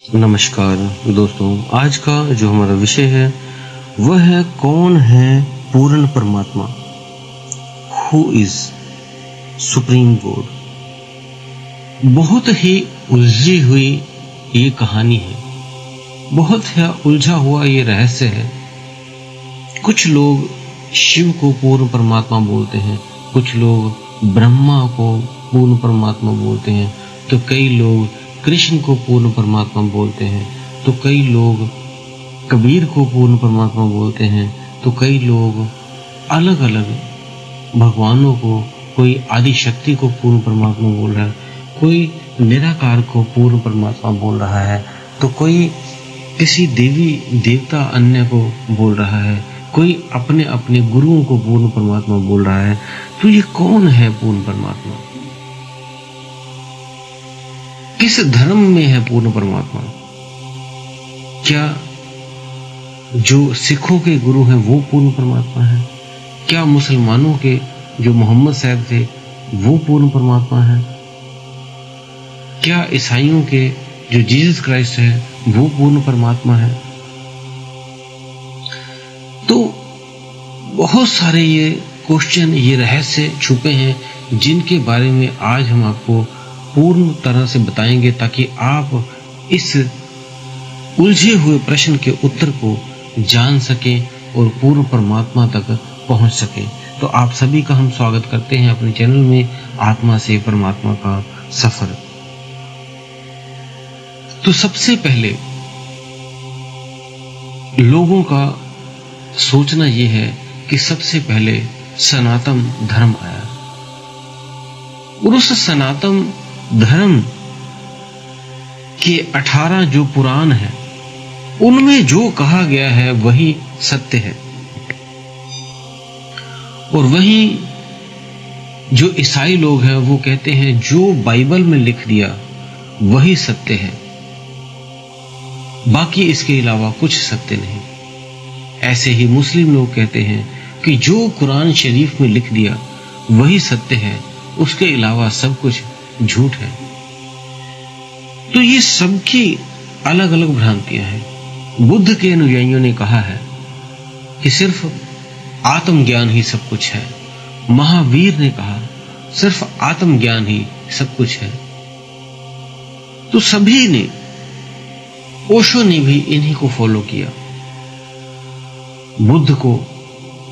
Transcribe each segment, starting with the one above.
नमस्कार दोस्तों, आज का जो हमारा विषय है वह है कौन है पूर्ण परमात्मा, हु इज सुप्रीम गॉड। बहुत ही उलझी हुई ये कहानी है, बहुत ही उलझा हुआ ये रहस्य है। कुछ लोग शिव को पूर्ण परमात्मा बोलते हैं, कुछ लोग ब्रह्मा को पूर्ण परमात्मा बोलते हैं, तो कई लोग कृष्ण को पूर्ण परमात्मा बोलते हैं, तो कई लोग कबीर को पूर्ण परमात्मा बोलते हैं, तो कई लोग अलग अलग भगवानों को, कोई आदि शक्ति को पूर्ण परमात्मा बोल रहा है, कोई निराकार को पूर्ण परमात्मा बोल रहा है, तो कोई किसी देवी देवता अन्य को बोल रहा है, कोई अपने अपने गुरुओं को पूर्ण परमात्मा बोल रहा है। तो ये कौन है पूर्ण परमात्मा? किस धर्म में है पूर्ण परमात्मा? क्या जो सिखों के गुरु हैं वो पूर्ण परमात्मा है? क्या मुसलमानों के जो मोहम्मद साहब थे वो पूर्ण परमात्मा है? क्या ईसाइयों के जो जीसस क्राइस्ट है वो पूर्ण परमात्मा है? तो बहुत सारे ये क्वेश्चन, ये रहस्य छुपे हैं जिनके बारे में आज हम आपको पूर्ण तरह से बताएंगे, ताकि आप इस उलझे हुए प्रश्न के उत्तर को जान सकें और पूर्ण परमात्मा तक पहुंच सकें। तो आप सभी का हम स्वागत करते हैं अपने चैनल में आत्मा से परमात्मा का सफर। तो सबसे पहले लोगों का सोचना यह है कि सबसे पहले सनातन धर्म आया, और उस सनातन धर्म के 18 जो पुराण है उनमें जो कहा गया है वही सत्य है, और वही जो ईसाई लोग हैं वो कहते हैं जो बाइबल में लिख दिया वही सत्य है, बाकी इसके अलावा कुछ सत्य नहीं। ऐसे ही मुस्लिम लोग कहते हैं कि जो कुरान शरीफ में लिख दिया वही सत्य है, उसके अलावा सब कुछ झूठ है। तो ये सबकी अलग अलग भ्रांतियां हैं। बुद्ध के अनुयायियों ने कहा है कि सिर्फ आत्मज्ञान ही सब कुछ है। महावीर ने कहा सिर्फ आत्मज्ञान ही सब कुछ है। तो सभी ने, ओशो ने भी इन्हीं को फॉलो किया। बुद्ध को,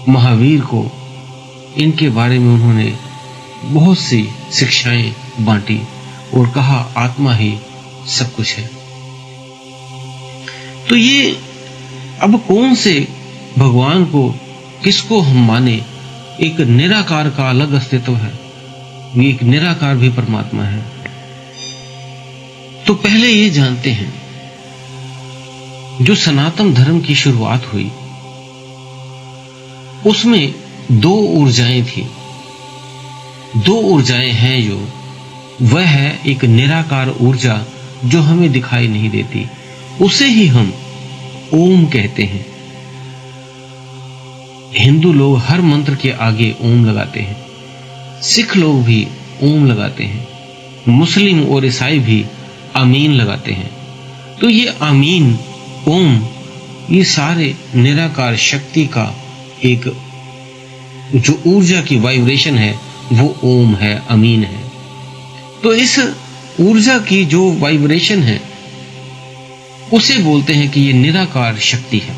महावीर को, इनके बारे में उन्होंने बहुत सी शिक्षाएं बांटी और कहा आत्मा ही सब कुछ है। तो ये अब कौन से भगवान को, किसको हम माने? एक निराकार का अलग अस्तित्व है, ये एक निराकार भी परमात्मा है। तो पहले ये जानते हैं, जो सनातन धर्म की शुरुआत हुई उसमें दो ऊर्जाएं थी, दो ऊर्जाएं हैं। जो वह है एक निराकार ऊर्जा जो हमें दिखाई नहीं देती, उसे ही हम ओम कहते हैं। हिंदू लोग हर मंत्र के आगे ओम लगाते हैं, सिख लोग भी ओम लगाते हैं, मुस्लिम और ईसाई भी आमीन लगाते हैं। तो ये आमीन, ओम, ये सारे निराकार शक्ति का एक जो ऊर्जा की वाइब्रेशन है वो ओम है, अमीन है। तो इस ऊर्जा की जो वाइब्रेशन है उसे बोलते हैं कि ये निराकार शक्ति है।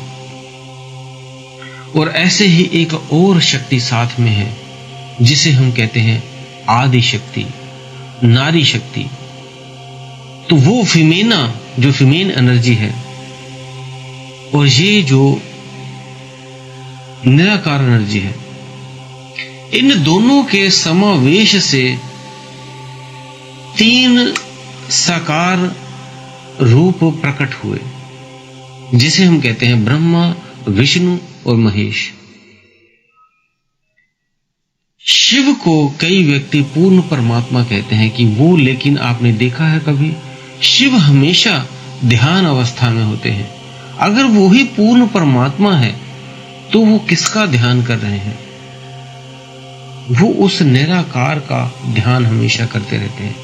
और ऐसे ही एक और शक्ति साथ में है जिसे हम कहते हैं आदि शक्ति, नारी शक्ति। तो वो फीमेना, जो फीमेन एनर्जी है, और ये जो निराकार एनर्जी है, इन दोनों के समावेश से 3 साकार रूप प्रकट हुए, जिसे हम कहते हैं ब्रह्मा, विष्णु और महेश। शिव को कई व्यक्ति पूर्ण परमात्मा कहते हैं कि वो, लेकिन आपने देखा है कभी? शिव हमेशा ध्यान अवस्था में होते हैं। अगर वो ही पूर्ण परमात्मा है तो वो किसका ध्यान कर रहे हैं? वो उस निराकार का ध्यान हमेशा करते रहते हैं।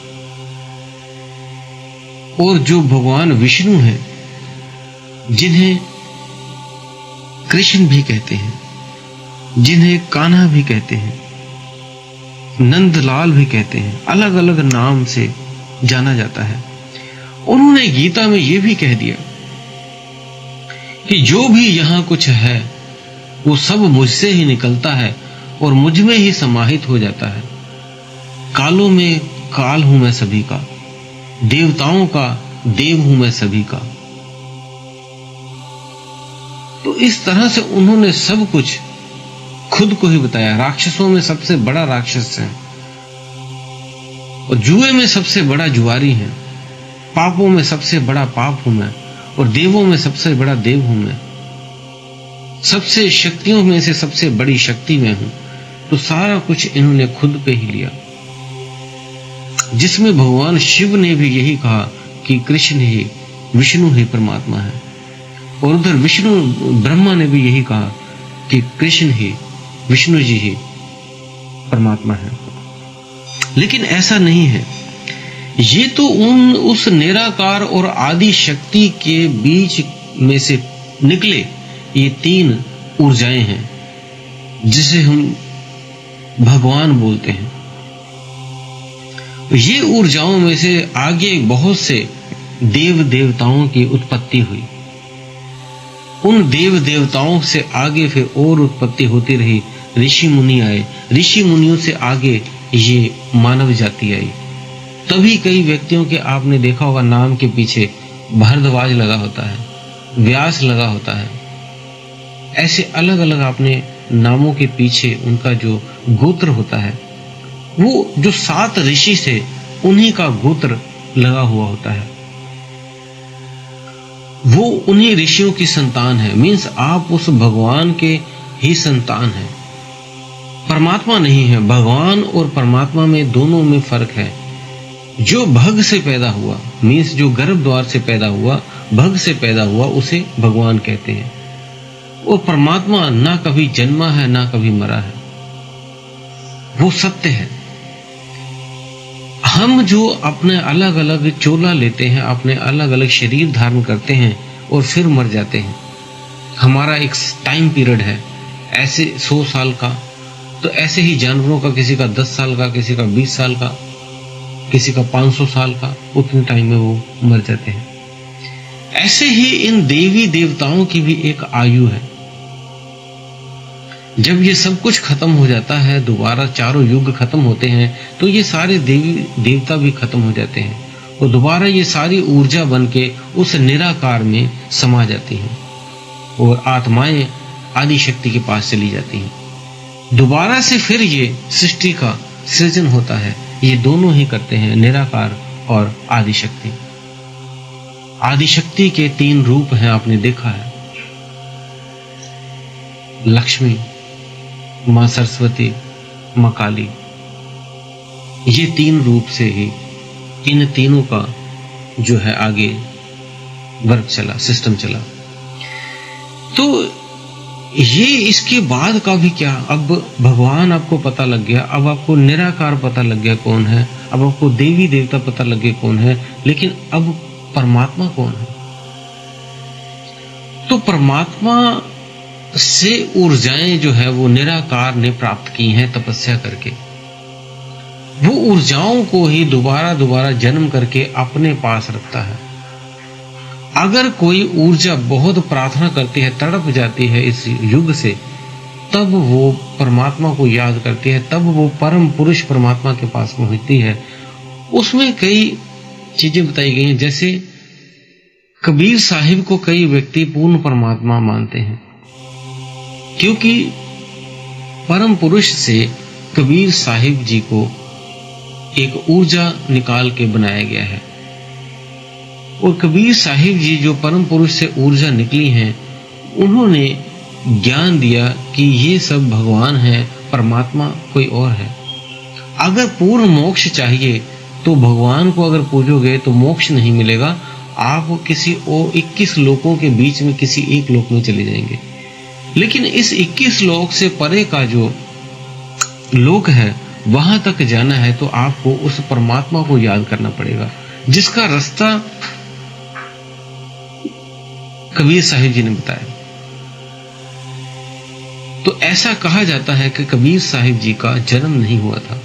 और जो भगवान विष्णु हैं, जिन्हें कृष्ण भी कहते हैं, जिन्हें कान्हा भी कहते हैं, नंदलाल भी कहते हैं, अलग अलग नाम से जाना जाता है, उन्होंने गीता में यह भी कह दिया कि जो भी यहां कुछ है वो सब मुझसे ही निकलता है और मुझ में ही समाहित हो जाता है। कालों में काल हूं मैं सभी का, देवताओं का देव हूं मैं सभी का। तो इस तरह से उन्होंने सब कुछ खुद को ही बताया। राक्षसों में सबसे बड़ा राक्षस है, और जुए में सबसे बड़ा जुआरी है, पापों में सबसे बड़ा पाप हूं मैं, और देवों में सबसे बड़ा देव हूं मैं, सबसे शक्तियों में से सबसे बड़ी शक्ति मैं हूं। तो सारा कुछ इन्होंने खुद पे ही लिया, जिसमें भगवान शिव ने भी यही कहा कि कृष्ण ही विष्णु ही परमात्मा है, और उधर विष्णु ब्रह्मा ने भी यही कहा कि कृष्ण ही विष्णु जी ही परमात्मा है। लेकिन ऐसा नहीं है, ये तो उस निराकार और आदि शक्ति के बीच में से निकले ये तीन ऊर्जाएं हैं, जिसे हम भगवान बोलते हैं। ये ऊर्जाओं में से आगे बहुत से देव देवताओं की उत्पत्ति हुई। उन देव देवताओं से आगे फिर और उत्पत्ति होती रही, ऋषि मुनि आए, ऋषि मुनियों से आगे ये मानव जाति आई। तभी कई व्यक्तियों के आपने देखा होगा नाम के पीछे भारद्वाज लगा होता है, व्यास लगा होता है। ऐसे अलग अलग आपने नामों के पीछे उनका जो गोत्र होता है, वो जो 7 ऋषि थे उन्हीं का गोत्र लगा हुआ होता है। वो उन्हीं ऋषियों की संतान है। मीन्स आप उस भगवान के ही संतान हैं, परमात्मा नहीं है। भगवान और परमात्मा में दोनों में फर्क है। जो भग से पैदा हुआ, मीन्स जो गर्भ द्वार से पैदा हुआ, भग से पैदा हुआ, उसे भगवान कहते हैं। और परमात्मा ना कभी जन्मा है ना कभी मरा है, वो सत्य है। हम जो अपने अलग अलग चोला लेते हैं, अपने अलग अलग शरीर धारण करते हैं और फिर मर जाते हैं। हमारा एक टाइम पीरियड है ऐसे 100 साल का, तो ऐसे ही जानवरों का किसी का 10 साल का, किसी का 20 साल का, किसी का 500 साल का, उतने टाइम में वो मर जाते हैं। ऐसे ही इन देवी देवताओं की भी एक आयु है। जब ये सब कुछ खत्म हो जाता है, दोबारा चारों युग खत्म होते हैं, तो ये सारे देवी देवता भी खत्म हो जाते हैं और दोबारा ये सारी ऊर्जा बन के उस निराकार में समा जाती हैं और आत्माएं आदि शक्ति के पास चली जाती हैं। दोबारा से फिर ये सृष्टि का सृजन होता है। ये दोनों ही करते हैं, निराकार और आदि शक्ति। आदि शक्ति के 3 रूप हैं, आपने देखा है। लक्ष्मी, मां सरस्वती, मां काली। ये 3 रूप से ही इन तीनों का जो है आगे वर्क चला, सिस्टम चला। तो ये इसके बाद का भी क्या, अब भगवान आपको पता लग गया, अब आपको निराकार पता लग गया कौन है, अब आपको देवी देवता पता लग गए कौन है, लेकिन अब परमात्मा कौन है? तो परमात्मा से ऊर्जाएं जो है वो निराकार ने प्राप्त की हैं तपस्या करके। वो ऊर्जाओं को ही दोबारा दोबारा जन्म करके अपने पास रखता है। अगर कोई ऊर्जा बहुत प्रार्थना करती है, तड़प जाती है इस युग से, तब वो परमात्मा को याद करती है, तब वो परम पुरुष परमात्मा के पास पहुंचती है। उसमें कई चीजें बताई गई हैं। जैसे कबीर साहिब को कई व्यक्ति पूर्ण परमात्मा मानते हैं, क्योंकि परम पुरुष से कबीर साहिब जी को एक ऊर्जा निकाल के बनाया गया है। और कबीर साहिब जी जो परम पुरुष से ऊर्जा निकली हैं, उन्होंने ज्ञान दिया कि ये सब भगवान है, परमात्मा कोई और है। अगर पूर्ण मोक्ष चाहिए तो भगवान को अगर पूजोगे तो मोक्ष नहीं मिलेगा, आप किसी और 21 लोकों के बीच में किसी एक लोक में चले जाएंगे। लेकिन इस 21 लोक से परे का जो लोक है, वहां तक जाना है तो आपको उस परमात्मा को याद करना पड़ेगा, जिसका रास्ता कबीर साहिब जी ने बताया। तो ऐसा कहा जाता है कि कबीर साहिब जी का जन्म नहीं हुआ था,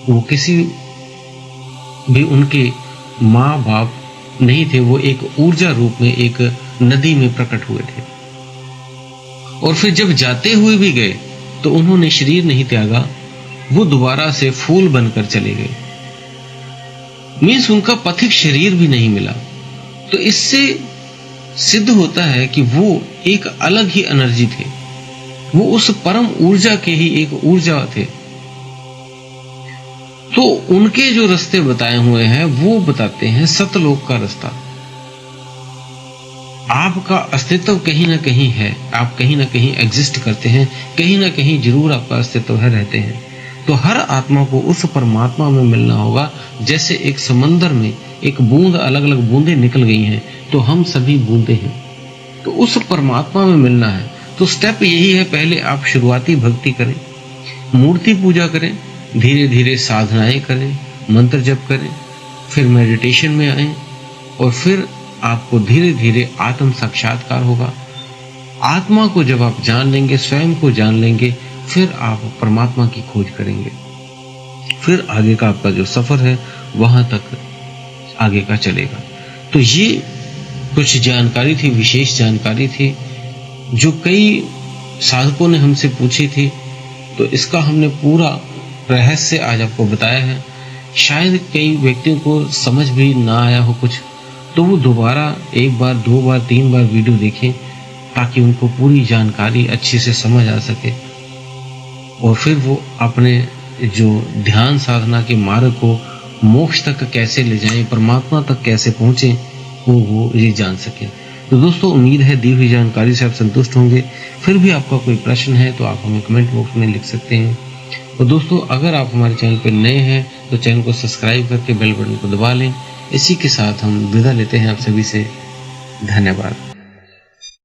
वो किसी भी उनके माँ बाप नहीं थे, वो एक ऊर्जा रूप में एक नदी में प्रकट हुए थे। और फिर जब जाते हुए भी गए तो उन्होंने शरीर नहीं त्यागा, वो दोबारा से फूल बनकर चले गए। मीन्स उनका पथिक शरीर भी नहीं मिला। तो इससे सिद्ध होता है कि वो एक अलग ही एनर्जी थे, वो उस परम ऊर्जा के ही एक ऊर्जा थे। तो उनके जो रास्ते बताए हुए हैं वो बताते हैं सतलोक का रास्ता। आपका अस्तित्व कहीं ना कहीं है, आप कहीं ना कहीं एग्जिस्ट करते हैं, कहीं ना कहीं जरूर आपका अस्तित्व है, रहते हैं। तो हर आत्मा को उस परमात्मा में मिलना होगा। जैसे एक समंदर में एक बूंद, अलग अलग बूंदें निकल गई हैं, तो हम सभी बूंदे हैं, तो उस परमात्मा में मिलना है। तो स्टेप यही है, पहले आप शुरुआती भक्ति करें, मूर्ति पूजा करें, धीरे धीरे साधनाएं करें, मंत्र जप करें, फिर मेडिटेशन में आए, और फिर आपको धीरे धीरे आत्म साक्षात्कार होगा। आत्मा को जब आप जान लेंगे, स्वयं को जान लेंगे, फिर आप परमात्मा की खोज करेंगे। फिर आगे का आपका जो सफर है वहां तक आगे का चलेगा। तो ये कुछ जानकारी थी, विशेष जानकारी थी, जो कई साधकों ने हमसे पूछी थी। तो इसका हमने पूरा रहस्य आज आपको बताया है। शायद कई व्यक्तियों को समझ भी ना आया हो कुछ, तो वो दोबारा एक बार, दो बार, तीन बार वीडियो देखें, ताकि उनको पूरी जानकारी अच्छे से समझ आ सके, और फिर वो अपने जो ध्यान साधना के मार्ग को मोक्ष तक कैसे ले जाएं, परमात्मा तक कैसे पहुंचे, वो ये जान सके। तो दोस्तों, उम्मीद है दी हुई जानकारी से आप संतुष्ट होंगे। फिर भी आपका कोई प्रश्न है तो आप हमें कमेंट बॉक्स में लिख सकते हैं। और दोस्तों, अगर आप हमारे चैनल पर नए हैं तो चैनल को सब्सक्राइब करके बेल बटन को दबा लें। इसी के साथ हम विदा लेते हैं आप सभी से। धन्यवाद।